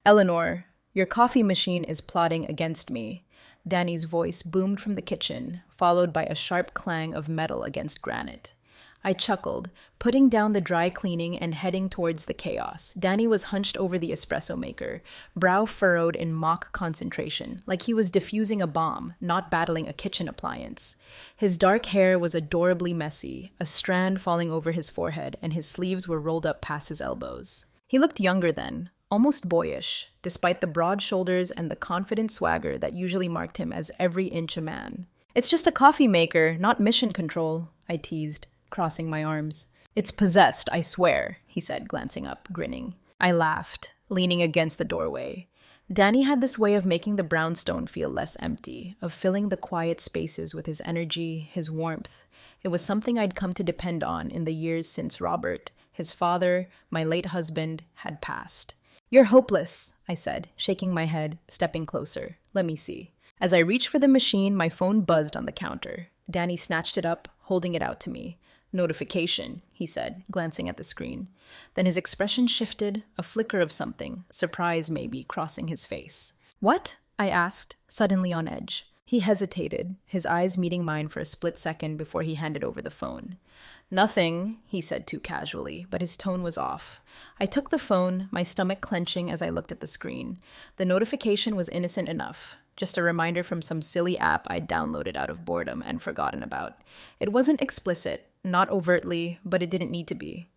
Eleanor, your coffee machine is plotting against me. Danny's voice boomed from the kitchen, followed by a sharp clang of metal against granite. I chuckled, putting down the dry cleaning and heading towards the chaos. Danny was hunched over the espresso maker, brow furrowed in mock concentration, like he was defusing a bomb, not battling a kitchen appliance. His dark hair was adorably messy, a strand falling over his forehead, and his sleeves were rolled up past his elbows. He looked younger then, almost boyish, despite the broad shoulders and the confident swagger that usually marked him as every inch a man. "It's just a coffee maker, not mission control," I teased, crossing my arms. "It's possessed, I swear," he said, glancing up, grinning. I laughed, leaning against the doorway. Danny had this way of making the brownstone feel less empty, of filling the quiet spaces with his energy, his warmth. It was something I'd come to depend on in the years since Robert, his father, my late husband, had passed. "You're hopeless," I said, shaking my head, stepping closer. "Let me see." As I reached for the machine, my phone buzzed on the counter. Danny snatched it up, holding it out to me. "Notification," he said, glancing at the screen. Then his expression shifted, a flicker of something, surprise maybe, crossing his face. "What?" I asked, suddenly on edge. He hesitated, his eyes meeting mine for a split second before he handed over the phone. "Nothing," he said too casually, but his tone was off. I took the phone, my stomach clenching as I looked at the screen. The notification was innocent enough. Just a reminder from some silly app I'd downloaded out of boredom and forgotten about. It wasn't explicit, not overtly, but it didn't need to be.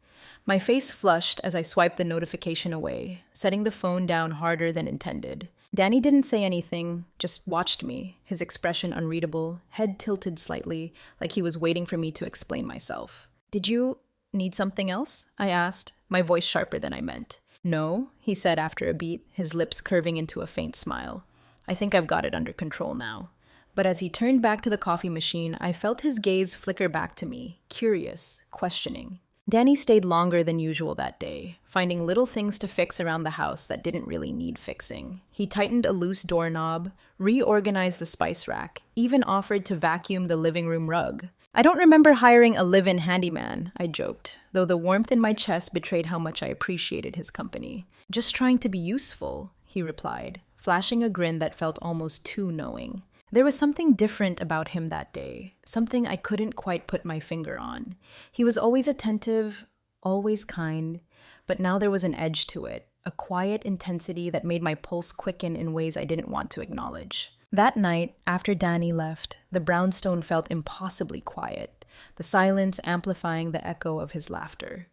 My face flushed as I swiped the notification away, setting the phone down harder than intended. Danny didn't say anything, just watched me, his expression unreadable, head tilted slightly, like he was waiting for me to explain myself. "Did you need something else?" I asked, my voice sharper than I meant. "No," he said after a beat, his lips curving into a faint smile. "I think I've got it under control now." But as he turned back to the coffee machine, I felt his gaze flicker back to me, curious, questioning. Danny stayed longer than usual that day, finding little things to fix around the house that didn't really need fixing. He tightened a loose doorknob, reorganized the spice rack, even offered to vacuum the living room rug. "I don't remember hiring a live-in handyman," I joked, though the warmth in my chest betrayed how much I appreciated his company. "Just trying to be useful," he replied, flashing a grin that felt almost too knowing. There was something different about him that day, something I couldn't quite put my finger on. He was always attentive, always kind, but now there was an edge to it, a quiet intensity that made my pulse quicken in ways I didn't want to acknowledge. That night, after Danny left, the brownstone felt impossibly quiet, the silence amplifying the echo of his laughter.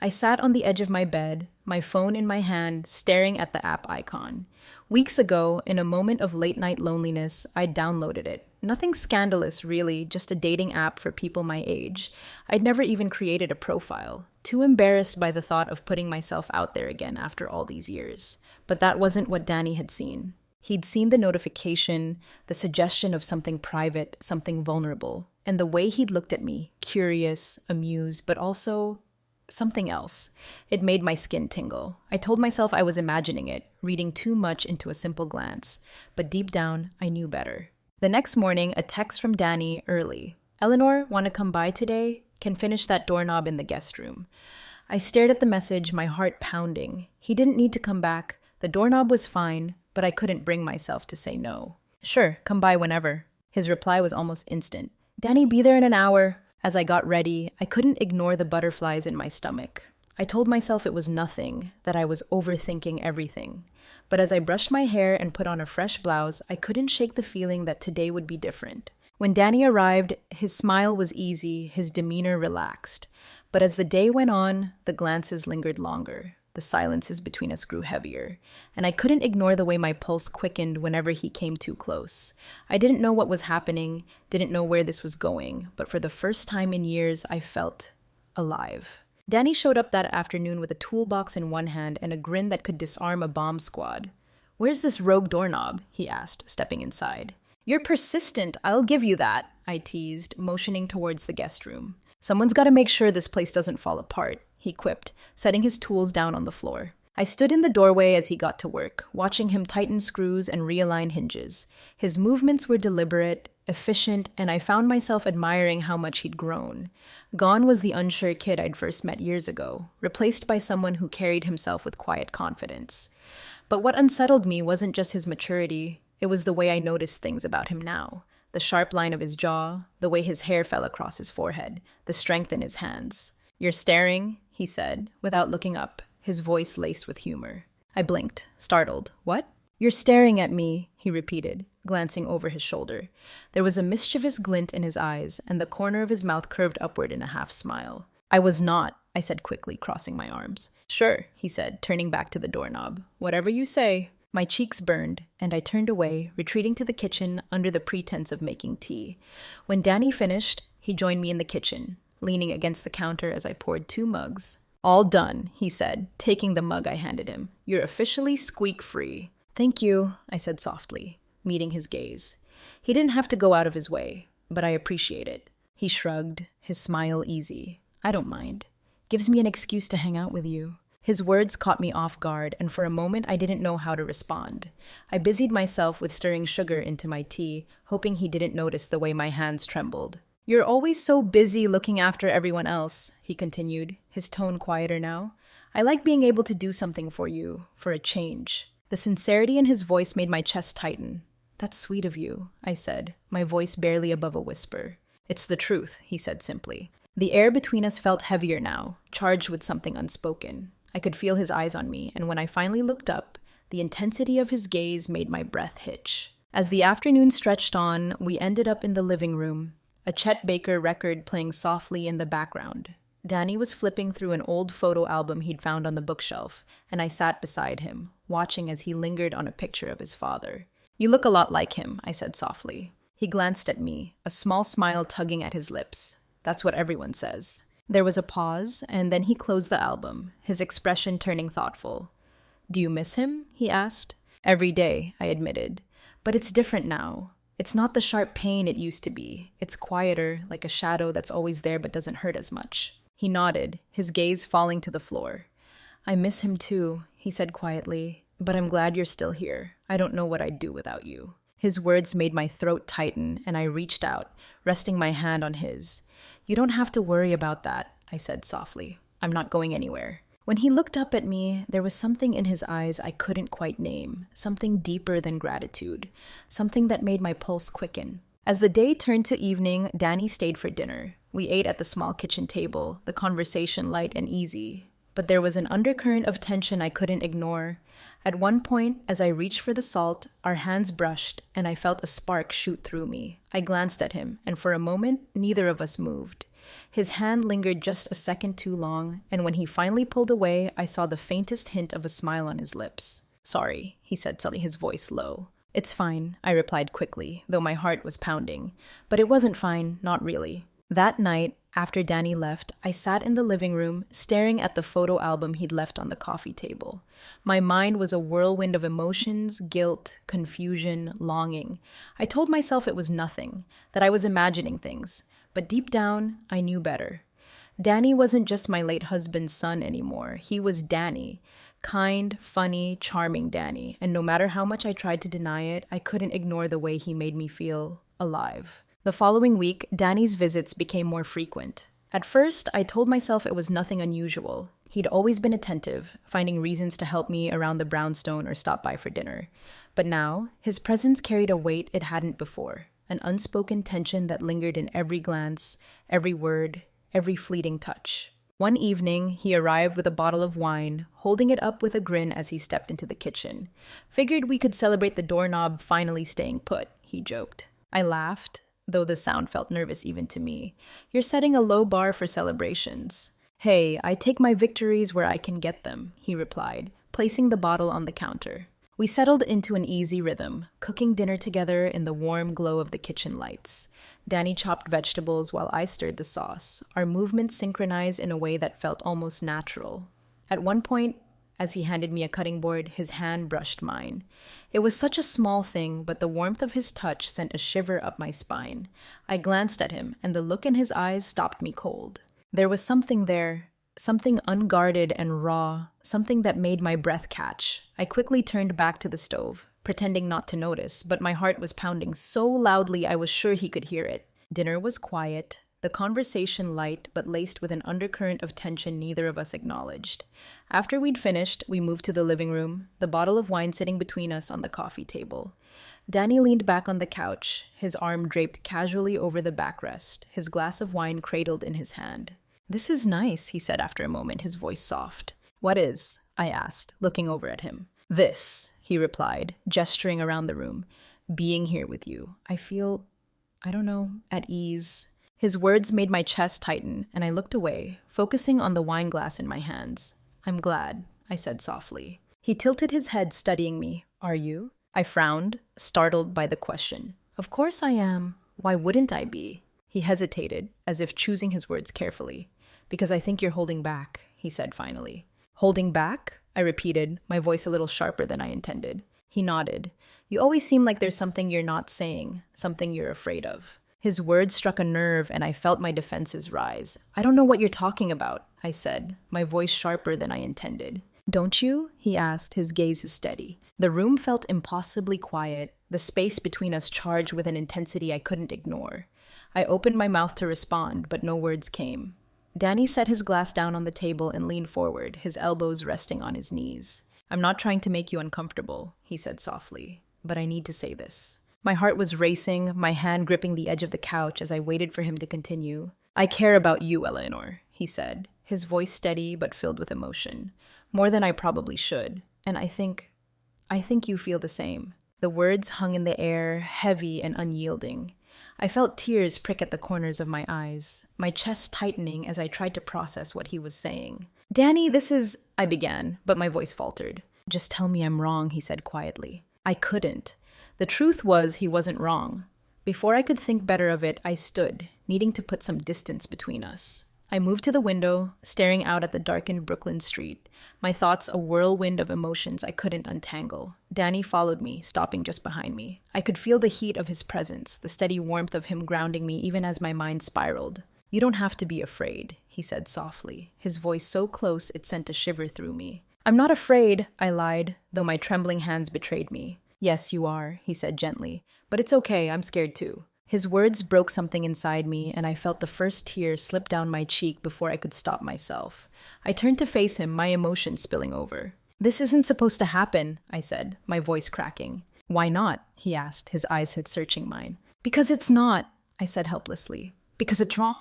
I sat on the edge of my bed, my phone in my hand, staring at the app icon. Weeks ago, in a moment of late-night loneliness, I downloaded it. Nothing scandalous, really, just a dating app for people my age. I'd never even created a profile, too embarrassed by the thought of putting myself out there again after all these years. But that wasn't what Danny had seen. He'd seen the notification, the suggestion of something private, something vulnerable, and the way he'd looked at me, curious, amused, but also something else. It made my skin tingle. I told myself I was imagining it, reading too much into a simple glance, but deep down, I knew better. The next morning, a text from Danny early. "Eleanor, want to come by today? Can finish that doorknob in the guest room." I stared at the message, my heart pounding. He didn't need to come back. The doorknob was fine, but I couldn't bring myself to say no. "Sure, come by whenever." His reply was almost instant. "Danny, be there in an hour." As I got ready, I couldn't ignore the butterflies in my stomach. I told myself it was nothing, that I was overthinking everything. But as I brushed my hair and put on a fresh blouse, I couldn't shake the feeling that today would be different. When Danny arrived, his smile was easy, his demeanor relaxed. But as the day went on, the glances lingered longer. The silences between us grew heavier, and I couldn't ignore the way my pulse quickened whenever he came too close. I didn't know what was happening, didn't know where this was going, but for the first time in years, I felt alive. Danny showed up that afternoon with a toolbox in one hand and a grin that could disarm a bomb squad. "Where's this rogue doorknob?" he asked, stepping inside. "You're persistent, I'll give you that," I teased, motioning towards the guest room. "Someone's got to make sure this place doesn't fall apart," he quipped, setting his tools down on the floor. I stood in the doorway as he got to work, watching him tighten screws and realign hinges. His movements were deliberate, efficient, and I found myself admiring how much he'd grown. Gone was the unsure kid I'd first met years ago, replaced by someone who carried himself with quiet confidence. But what unsettled me wasn't just his maturity, it was the way I noticed things about him now. The sharp line of his jaw, the way his hair fell across his forehead, the strength in his hands. "You're staring," he said, without looking up, his voice laced with humor. I blinked, startled. "What?" "You're staring at me," he repeated, glancing over his shoulder. There was a mischievous glint in his eyes, and the corner of his mouth curved upward in a half-smile. "I was not," I said quickly, crossing my arms. "Sure," he said, turning back to the doorknob. "Whatever you say." My cheeks burned, and I turned away, retreating to the kitchen under the pretense of making tea. When Danny finished, he joined me in the kitchen, leaning against the counter as I poured 2 mugs. "All done," he said, taking the mug I handed him. "You're officially squeak-free." "Thank you," I said softly, meeting his gaze. He didn't have to go out of his way, but I appreciate it. He shrugged, his smile easy. "I don't mind. Gives me an excuse to hang out with you." His words caught me off guard, and for a moment I didn't know how to respond. I busied myself with stirring sugar into my tea, hoping he didn't notice the way my hands trembled. "You're always so busy looking after everyone else," he continued, his tone quieter now. "I like being able to do something for you, for a change." The sincerity in his voice made my chest tighten. "That's sweet of you," I said, my voice barely above a whisper. "It's the truth," he said simply. The air between us felt heavier now, charged with something unspoken. I could feel his eyes on me, and when I finally looked up, the intensity of his gaze made my breath hitch. As the afternoon stretched on, we ended up in the living room, a Chet Baker record playing softly in the background. Danny was flipping through an old photo album he'd found on the bookshelf, and I sat beside him, watching as he lingered on a picture of his father. "You look a lot like him," I said softly. He glanced at me, a small smile tugging at his lips. "That's what everyone says." There was a pause, and then he closed the album, his expression turning thoughtful. "Do you miss him?" he asked. "Every day," I admitted. "But it's different now. It's not the sharp pain it used to be. It's quieter, like a shadow that's always there but doesn't hurt as much." He nodded, his gaze falling to the floor. "I miss him too," he said quietly, "but I'm glad you're still here. I don't know what I'd do without you." His words made my throat tighten, and I reached out, resting my hand on his. "You don't have to worry about that," I said softly. "I'm not going anywhere." When he looked up at me, there was something in his eyes I couldn't quite name, something deeper than gratitude, something that made my pulse quicken. As the day turned to evening, Danny stayed for dinner. We ate at the small kitchen table, the conversation light and easy. But there was an undercurrent of tension I couldn't ignore. At one point, as I reached for the salt, our hands brushed, and I felt a spark shoot through me. I glanced at him, and for a moment, neither of us moved. His hand lingered just a second too long, and when he finally pulled away, I saw the faintest hint of a smile on his lips. "Sorry," he said, suddenly, his voice low. "It's fine," I replied quickly, though my heart was pounding. But it wasn't fine, not really. That night, after Danny left, I sat in the living room, staring at the photo album he'd left on the coffee table. My mind was a whirlwind of emotions, guilt, confusion, longing. I told myself it was nothing, that I was imagining things, but deep down, I knew better. Danny wasn't just my late husband's son anymore. He was Danny. Kind, funny, charming Danny, and no matter how much I tried to deny it, I couldn't ignore the way he made me feel alive. The following week, Danny's visits became more frequent. At first, I told myself it was nothing unusual. He'd always been attentive, finding reasons to help me around the brownstone or stop by for dinner. But now, his presence carried a weight it hadn't before, an unspoken tension that lingered in every glance, every word, every fleeting touch. One evening, he arrived with a bottle of wine, holding it up with a grin as he stepped into the kitchen. "Figured we could celebrate the doorknob finally staying put," he joked. I laughed, though the sound felt nervous even to me. "You're setting a low bar for celebrations." "Hey, I take my victories where I can get them," he replied, placing the bottle on the counter. We settled into an easy rhythm, cooking dinner together in the warm glow of the kitchen lights. Danny chopped vegetables while I stirred the sauce, our movements synchronized in a way that felt almost natural. At one point, as he handed me a cutting board, his hand brushed mine. It was such a small thing, but the warmth of his touch sent a shiver up my spine. I glanced at him, and the look in his eyes stopped me cold. There was something there, something unguarded and raw, something that made my breath catch. I quickly turned back to the stove, pretending not to notice, but my heart was pounding so loudly I was sure he could hear it. Dinner was quiet. the conversation light but laced with an undercurrent of tension neither of us acknowledged. After we'd finished, we moved to the living room, the bottle of wine sitting between us on the coffee table. Danny leaned back on the couch, his arm draped casually over the backrest, his glass of wine cradled in his hand. "This is nice," he said after a moment, his voice soft. "What is?" I asked, looking over at him. "This," he replied, gesturing around the room. "Being here with you. I feel, I don't know, at ease." His words made my chest tighten, and I looked away, focusing on the wine glass in my hands. "I'm glad," I said softly. He tilted his head, studying me. "Are you?" I frowned, startled by the question. "Of course I am. Why wouldn't I be?" He hesitated, as if choosing his words carefully. "Because I think you're holding back," he said finally. "Holding back?" I repeated, my voice a little sharper than I intended. He nodded. "You always seem like there's something you're not saying, something you're afraid of." His words struck a nerve, and I felt my defenses rise. "I don't know what you're talking about," I said, my voice sharper than I intended. "Don't you?" he asked, his gaze steady. The room felt impossibly quiet, the space between us charged with an intensity I couldn't ignore. I opened my mouth to respond, but no words came. Danny set his glass down on the table and leaned forward, his elbows resting on his knees. "I'm not trying to make you uncomfortable," he said softly, "but I need to say this." My heart was racing, my hand gripping the edge of the couch as I waited for him to continue. "I care about you, Eleanor," he said, his voice steady but filled with emotion. "More than I probably should, and I think you feel the same." The words hung in the air, heavy and unyielding. I felt tears prick at the corners of my eyes, my chest tightening as I tried to process what he was saying. "Danny, this is—" I began, but my voice faltered. "Just tell me I'm wrong," he said quietly. I couldn't. The truth was he wasn't wrong. Before I could think better of it, I stood, needing to put some distance between us. I moved to the window, staring out at the darkened Brooklyn street, my thoughts a whirlwind of emotions I couldn't untangle. Danny followed me, stopping just behind me. I could feel the heat of his presence, the steady warmth of him grounding me even as my mind spiraled. "You don't have to be afraid," he said softly, his voice so close it sent a shiver through me. "I'm not afraid," I lied, though my trembling hands betrayed me. "Yes, you are," he said gently, "but it's okay, I'm scared too." His words broke something inside me, and I felt the first tear slip down my cheek before I could stop myself. I turned to face him, my emotions spilling over. "This isn't supposed to happen," I said, my voice cracking. "Why not?" he asked, his eyes searching mine. "Because it's not," I said helplessly. "Because it's wrong?"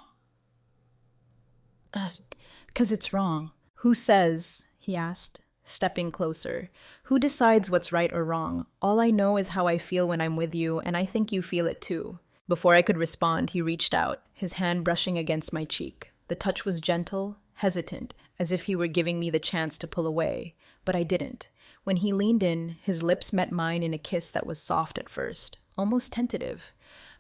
Because it's wrong." "Who says?" he asked, stepping closer. "Who decides what's right or wrong? All I know is how I feel when I'm with you, and I think you feel it too." Before I could respond, he reached out, his hand brushing against my cheek. The touch was gentle, hesitant, as if he were giving me the chance to pull away. But I didn't. When he leaned in, his lips met mine in a kiss that was soft at first, almost tentative.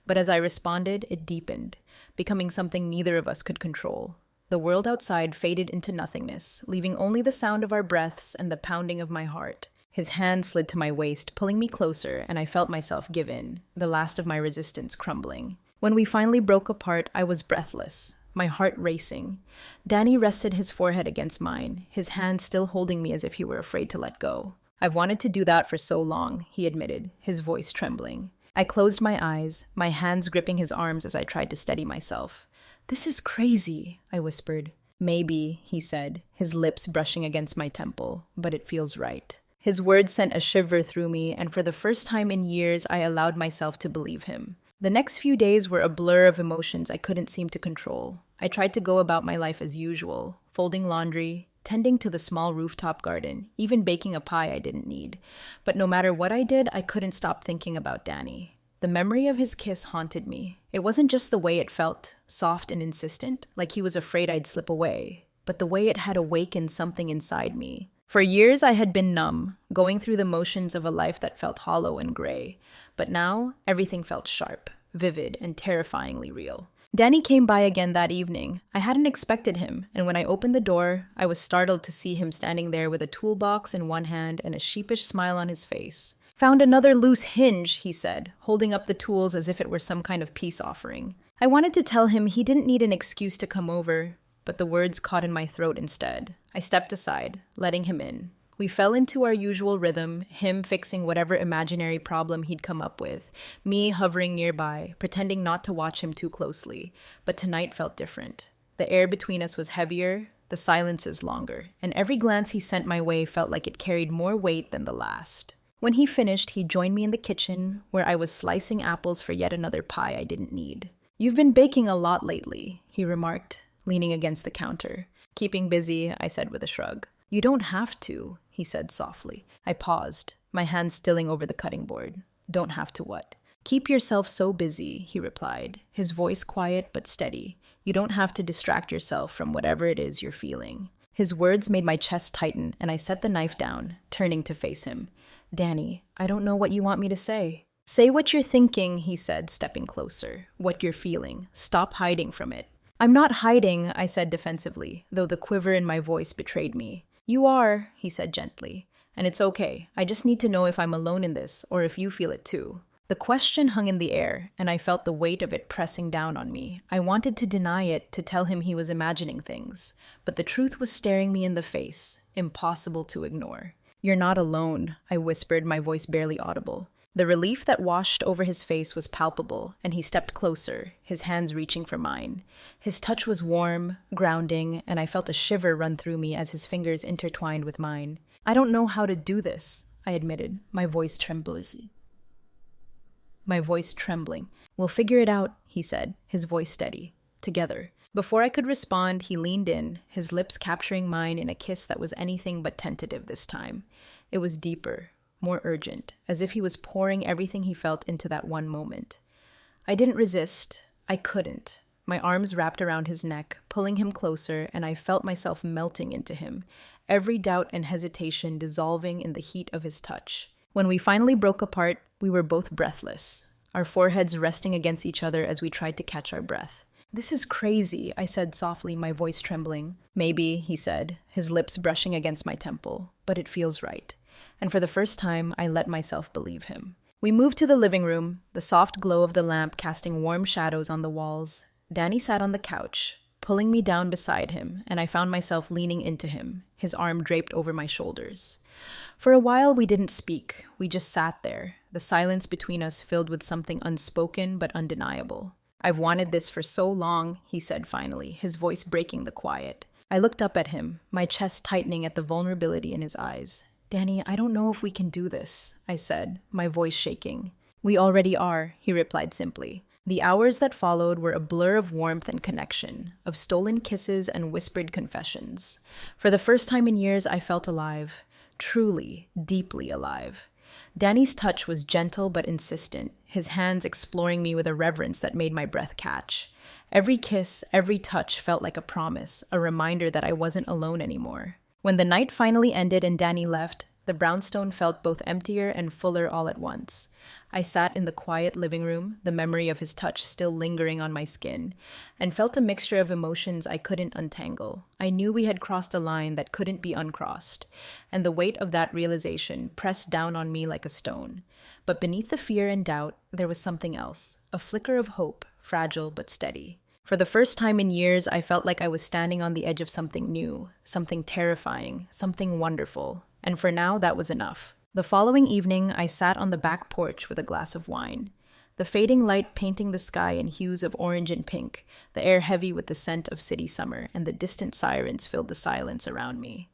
But as I responded, it deepened, becoming something neither of us could control. The world outside faded into nothingness, leaving only the sound of our breaths and the pounding of my heart. His hand slid to my waist, pulling me closer, and I felt myself give in, the last of my resistance crumbling. When we finally broke apart, I was breathless, my heart racing. Danny rested his forehead against mine, his hand still holding me as if he were afraid to let go. "I've wanted to do that for so long," he admitted, his voice trembling. I closed my eyes, my hands gripping his arms as I tried to steady myself. "This is crazy," I whispered. "Maybe," he said, his lips brushing against my temple, "but it feels right." His words sent a shiver through me, and for the first time in years, I allowed myself to believe him. The next few days were a blur of emotions I couldn't seem to control. I tried to go about my life as usual, folding laundry, tending to the small rooftop garden, even baking a pie I didn't need. But no matter what I did, I couldn't stop thinking about Danny. The memory of his kiss haunted me. It wasn't just the way it felt, soft and insistent, like he was afraid I'd slip away, but the way it had awakened something inside me. For years I had been numb, going through the motions of a life that felt hollow and gray. But now, everything felt sharp, vivid, and terrifyingly real. Danny came by again that evening. I hadn't expected him, and when I opened the door, I was startled to see him standing there with a toolbox in one hand and a sheepish smile on his face. "Found another loose hinge," he said, holding up the tools as if it were some kind of peace offering. I wanted to tell him he didn't need an excuse to come over, but the words caught in my throat instead. I stepped aside, letting him in. We fell into our usual rhythm, him fixing whatever imaginary problem he'd come up with, me hovering nearby, pretending not to watch him too closely. But tonight felt different. The air between us was heavier, the silences longer, and every glance he sent my way felt like it carried more weight than the last. When he finished, he joined me in the kitchen, where I was slicing apples for yet another pie I didn't need. "You've been baking a lot lately," he remarked, leaning against the counter. "Keeping busy," I said with a shrug. "You don't have to," he said softly. I paused, my hand stilling over the cutting board. "Don't have to what?" "Keep yourself so busy," he replied, his voice quiet but steady. "You don't have to distract yourself from whatever it is you're feeling." His words made my chest tighten, and I set the knife down, turning to face him. "Danny, I don't know what you want me to say." "Say what you're thinking," he said, stepping closer. "What you're feeling. Stop hiding from it." "I'm not hiding," I said defensively, though the quiver in my voice betrayed me. "You are," he said gently. "And it's okay. I just need to know if I'm alone in this, or if you feel it too." The question hung in the air, and I felt the weight of it pressing down on me. I wanted to deny it, to tell him he was imagining things. But the truth was staring me in the face, impossible to ignore. "You're not alone," I whispered, my voice barely audible. The relief that washed over his face was palpable, and he stepped closer, his hands reaching for mine. His touch was warm, grounding, and I felt a shiver run through me as his fingers intertwined with mine. "I don't know how to do this," I admitted, my voice trembling. "We'll figure it out," he said, his voice steady. "Together." Before I could respond, he leaned in, his lips capturing mine in a kiss that was anything but tentative this time. It was deeper, more urgent, as if he was pouring everything he felt into that one moment. I didn't resist. I couldn't. My arms wrapped around his neck, pulling him closer, and I felt myself melting into him, every doubt and hesitation dissolving in the heat of his touch. When we finally broke apart, we were both breathless, our foreheads resting against each other as we tried to catch our breath. "This is crazy," I said softly, my voice trembling. "Maybe," he said, his lips brushing against my temple, "but it feels right." And for the first time, I let myself believe him. We moved to the living room, the soft glow of the lamp casting warm shadows on the walls. Danny sat on the couch, pulling me down beside him, and I found myself leaning into him, his arm draped over my shoulders. For a while, we didn't speak. We just sat there, the silence between us filled with something unspoken but undeniable. "I've wanted this for so long," he said finally, his voice breaking the quiet. I looked up at him, my chest tightening at the vulnerability in his eyes. "Danny, I don't know if we can do this," I said, my voice shaking. "We already are," he replied simply. The hours that followed were a blur of warmth and connection, of stolen kisses and whispered confessions. For the first time in years, I felt alive. Truly, deeply alive. Danny's touch was gentle but insistent, his hands exploring me with a reverence that made my breath catch. Every kiss, every touch felt like a promise, a reminder that I wasn't alone anymore. When the night finally ended and Danny left, the brownstone felt both emptier and fuller all at once. I sat in the quiet living room, the memory of his touch still lingering on my skin, and felt a mixture of emotions I couldn't untangle. I knew we had crossed a line that couldn't be uncrossed, and the weight of that realization pressed down on me like a stone. But beneath the fear and doubt, there was something else, a flicker of hope, fragile but steady. For the first time in years, I felt like I was standing on the edge of something new, something terrifying, something wonderful. And for now, that was enough. The following evening, I sat on the back porch with a glass of wine. The fading light painting the sky in hues of orange and pink, the air heavy with the scent of city summer, and the distant sirens filled the silence around me.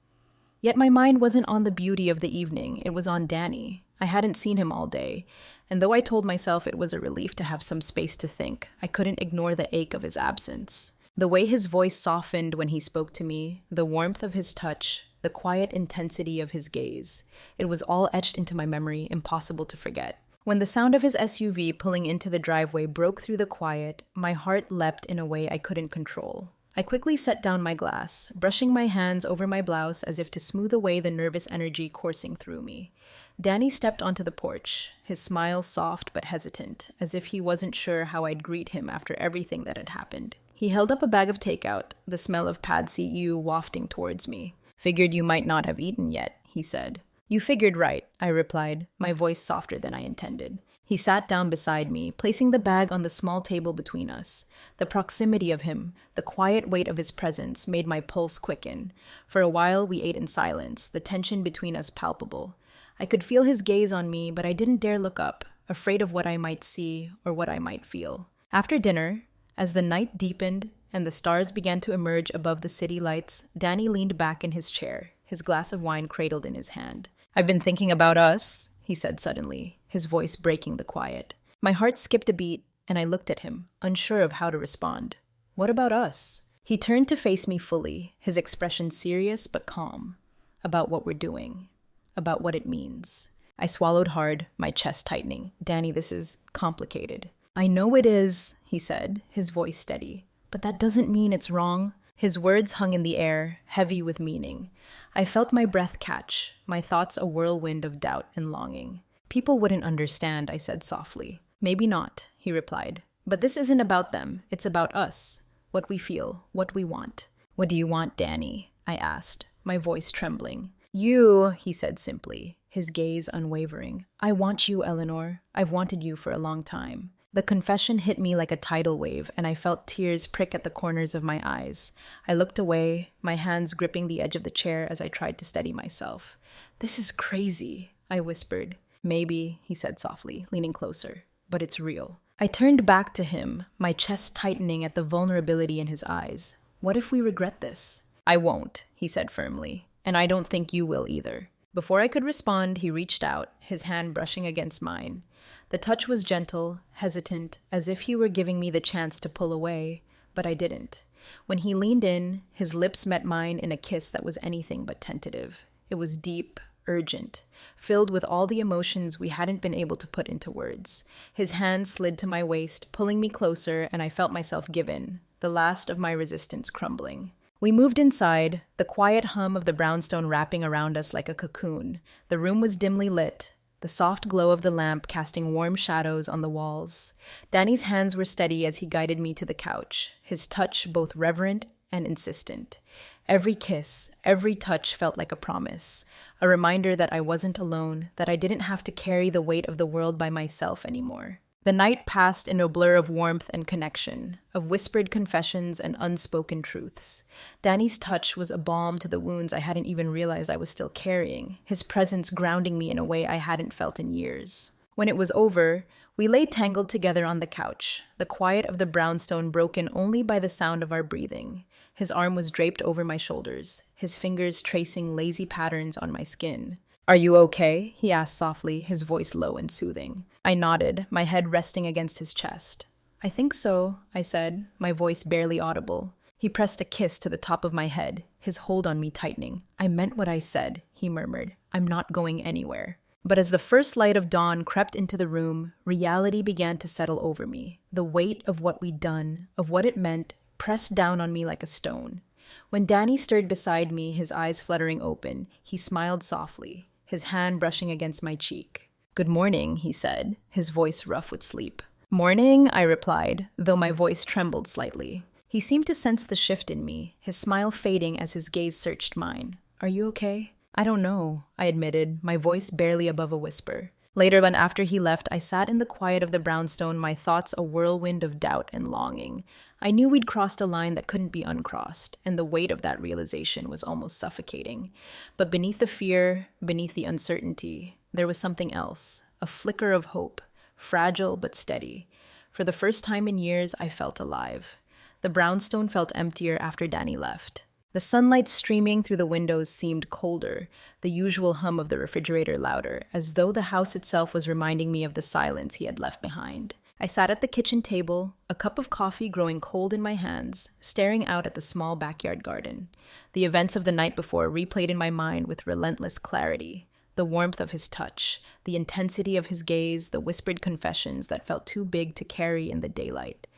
Yet my mind wasn't on the beauty of the evening, it was on Danny. I hadn't seen him all day, and though I told myself it was a relief to have some space to think, I couldn't ignore the ache of his absence. The way his voice softened when he spoke to me, the warmth of his touch, the quiet intensity of his gaze. It was all etched into my memory, impossible to forget. When the sound of his SUV pulling into the driveway broke through the quiet, my heart leapt in a way I couldn't control. I quickly set down my glass, brushing my hands over my blouse as if to smooth away the nervous energy coursing through me. Danny stepped onto the porch, his smile soft but hesitant, as if he wasn't sure how I'd greet him after everything that had happened. He held up a bag of takeout, the smell of pad see ew wafting towards me. "Figured you might not have eaten yet," he said. You figured right, I replied, my voice softer than I intended. He sat down beside me, placing the bag on the small table between us. The proximity of him, the quiet weight of his presence, made my pulse quicken. For a while, we ate in silence, the tension between us palpable. I could feel his gaze on me, but I didn't dare look up, afraid of what I might see or what I might feel. After dinner, as the night deepened and the stars began to emerge above the city lights, Danny leaned back in his chair, his glass of wine cradled in his hand. "I've been thinking about us," he said suddenly, his voice breaking the quiet. My heart skipped a beat, and I looked at him, unsure of how to respond. "What about us?" He turned to face me fully, his expression serious but calm. "About what we're doing. About what it means." I swallowed hard, my chest tightening. "Danny, this is complicated." "I know it is," he said, his voice steady. "But that doesn't mean it's wrong." His words hung in the air, heavy with meaning. I felt my breath catch, my thoughts a whirlwind of doubt and longing. "People wouldn't understand," I said softly. "Maybe not," he replied. "But this isn't about them. It's about us. What we feel, what we want." "What do you want, Danny?" I asked, my voice trembling. "You," he said simply, his gaze unwavering. "I want you, Eleanor. I've wanted you for a long time." The confession hit me like a tidal wave, and I felt tears prick at the corners of my eyes. I looked away, my hands gripping the edge of the chair as I tried to steady myself. "This is crazy," I whispered. "Maybe," he said softly, leaning closer, "but it's real." I turned back to him, my chest tightening at the vulnerability in his eyes. "What if we regret this?" "I won't," he said firmly, "and I don't think you will either." Before I could respond, he reached out, his hand brushing against mine. The touch was gentle, hesitant, as if he were giving me the chance to pull away, but I didn't. When he leaned in, his lips met mine in a kiss that was anything but tentative. It was deep, urgent, filled with all the emotions we hadn't been able to put into words. His hand slid to my waist, pulling me closer, and I felt myself give in, the last of my resistance crumbling. We moved inside, the quiet hum of the brownstone wrapping around us like a cocoon. The room was dimly lit, the soft glow of the lamp casting warm shadows on the walls. Danny's hands were steady as he guided me to the couch, his touch both reverent and insistent. Every kiss, every touch felt like a promise, a reminder that I wasn't alone, that I didn't have to carry the weight of the world by myself anymore. The night passed in a blur of warmth and connection, of whispered confessions and unspoken truths. Danny's touch was a balm to the wounds I hadn't even realized I was still carrying, his presence grounding me in a way I hadn't felt in years. When it was over, we lay tangled together on the couch, the quiet of the brownstone broken only by the sound of our breathing. His arm was draped over my shoulders, his fingers tracing lazy patterns on my skin. "Are you okay?" he asked softly, his voice low and soothing. I nodded, my head resting against his chest. "I think so," I said, my voice barely audible. He pressed a kiss to the top of my head, his hold on me tightening. "I meant what I said," he murmured. "I'm not going anywhere." But as the first light of dawn crept into the room, reality began to settle over me. The weight of what we'd done, of what it meant, pressed down on me like a stone. When Danny stirred beside me, his eyes fluttering open, he smiled softly, his hand brushing against my cheek. "Good morning," he said, his voice rough with sleep. "Morning," I replied, though my voice trembled slightly. He seemed to sense the shift in me, his smile fading as his gaze searched mine. "Are you okay?" "I don't know," I admitted, my voice barely above a whisper. Later, when after he left, I sat in the quiet of the brownstone, my thoughts a whirlwind of doubt and longing. I knew we'd crossed a line that couldn't be uncrossed, and the weight of that realization was almost suffocating. But beneath the fear, beneath the uncertainty, there was something else, a flicker of hope, fragile but steady. For the first time in years, I felt alive. The brownstone felt emptier after Danny left. The sunlight streaming through the windows seemed colder, the usual hum of the refrigerator louder, as though the house itself was reminding me of the silence he had left behind. I sat at the kitchen table, a cup of coffee growing cold in my hands, staring out at the small backyard garden. The events of the night before replayed in my mind with relentless clarity. The warmth of his touch, the intensity of his gaze, the whispered confessions that felt too big to carry in the daylight.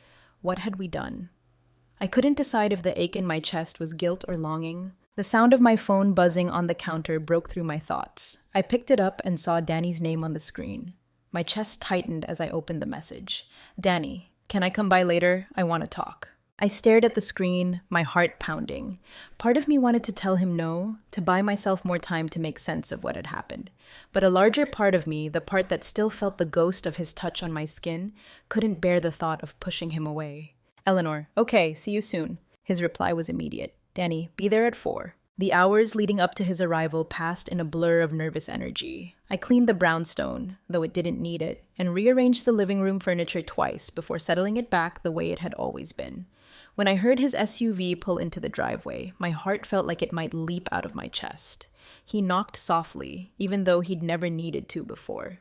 What had we done? I couldn't decide if the ache in my chest was guilt or longing. The sound of my phone buzzing on the counter broke through my thoughts. I picked it up and saw Danny's name on the screen. My chest tightened as I opened the message. "Danny, can I come by later? I want to talk." I stared at the screen, my heart pounding. Part of me wanted to tell him no, to buy myself more time to make sense of what had happened. But a larger part of me, the part that still felt the ghost of his touch on my skin, couldn't bear the thought of pushing him away. Eleanor, okay, see you soon. His reply was immediate. Danny, be there at 4. The hours leading up to his arrival passed in a blur of nervous energy. I cleaned the brownstone, though it didn't need it, and rearranged the living room furniture twice before settling it back the way it had always been. When I heard his SUV pull into the driveway, my heart felt like it might leap out of my chest. He knocked softly, even though he'd never needed to before.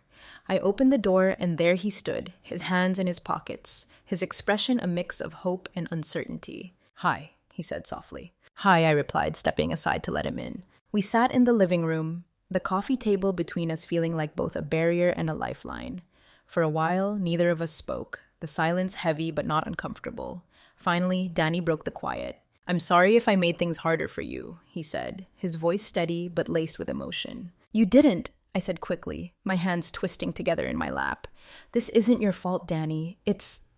I opened the door, and there he stood, his hands in his pockets, his expression a mix of hope and uncertainty. Hi, he said softly. Hi, I replied, stepping aside to let him in. We sat in the living room, the coffee table between us feeling like both a barrier and a lifeline. For a while, neither of us spoke, the silence heavy but not uncomfortable. Finally, Danny broke the quiet. I'm sorry if I made things harder for you, he said, his voice steady but laced with emotion. You didn't, I said quickly, my hands twisting together in my lap. This isn't your fault, Danny. It's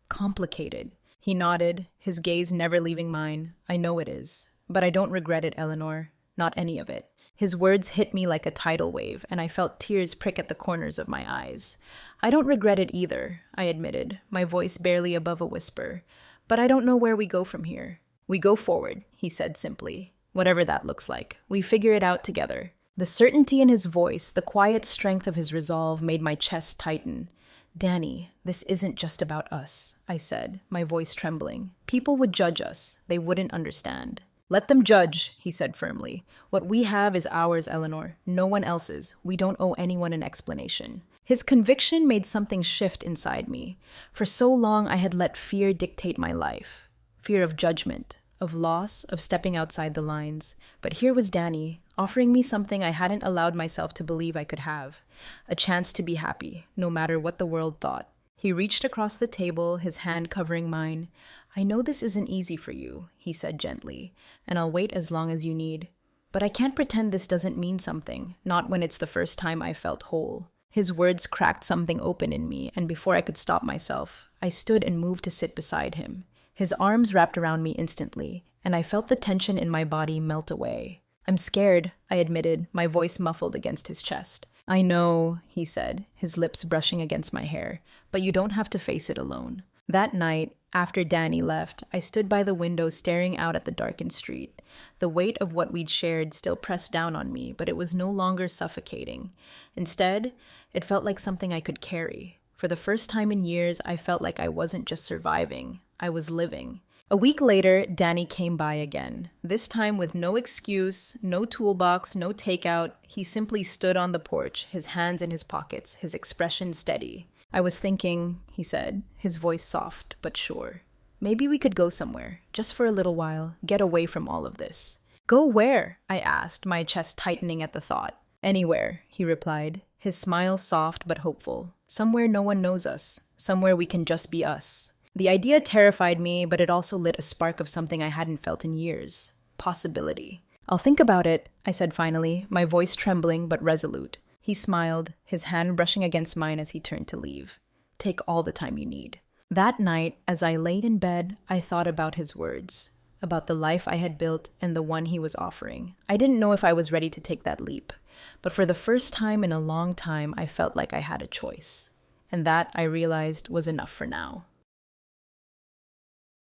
complicated. He nodded, his gaze never leaving mine. I know it is. But I don't regret it, Eleanor. Not any of it. His words hit me like a tidal wave, and I felt tears prick at the corners of my eyes. I don't regret it either, I admitted, my voice barely above a whisper. But I don't know where we go from here. We go forward, he said simply. Whatever that looks like. We figure it out together. The certainty in his voice, the quiet strength of his resolve made my chest tighten. Danny, this isn't just about us, I said, my voice trembling. People would judge us. They wouldn't understand. Let them judge, he said firmly. What we have is ours, Eleanor. No one else's. We don't owe anyone an explanation. His conviction made something shift inside me. For so long, I had let fear dictate my life. Fear of judgment, of loss, of stepping outside the lines. But here was Danny, offering me something I hadn't allowed myself to believe I could have. A chance to be happy, no matter what the world thought. He reached across the table, his hand covering mine. I know this isn't easy for you, he said gently, and I'll wait as long as you need. But I can't pretend this doesn't mean something, not when it's the first time I felt whole. His words cracked something open in me, and before I could stop myself, I stood and moved to sit beside him. His arms wrapped around me instantly, and I felt the tension in my body melt away. I'm scared, I admitted, my voice muffled against his chest. I know, he said, his lips brushing against my hair, but you don't have to face it alone. That night, after Danny left, I stood by the window staring out at the darkened street. The weight of what we'd shared still pressed down on me, but it was no longer suffocating. Instead, it felt like something I could carry. For the first time in years, I felt like I wasn't just surviving, I was living. A week later, Danny came by again. This time with no excuse, no toolbox, no takeout. He simply stood on the porch, his hands in his pockets, his expression steady. I was thinking, he said, his voice soft but sure. Maybe we could go somewhere, just for a little while, get away from all of this. Go where? I asked, my chest tightening at the thought. Anywhere, he replied, his smile soft but hopeful. Somewhere no one knows us, somewhere we can just be us. The idea terrified me, but it also lit a spark of something I hadn't felt in years. Possibility. I'll think about it, I said finally, my voice trembling but resolute. He smiled, his hand brushing against mine as he turned to leave. Take all the time you need. That night, as I laid in bed, I thought about his words, about the life I had built and the one he was offering. I didn't know if I was ready to take that leap, but for the first time in a long time, I felt like I had a choice. And that, I realized, was enough for now.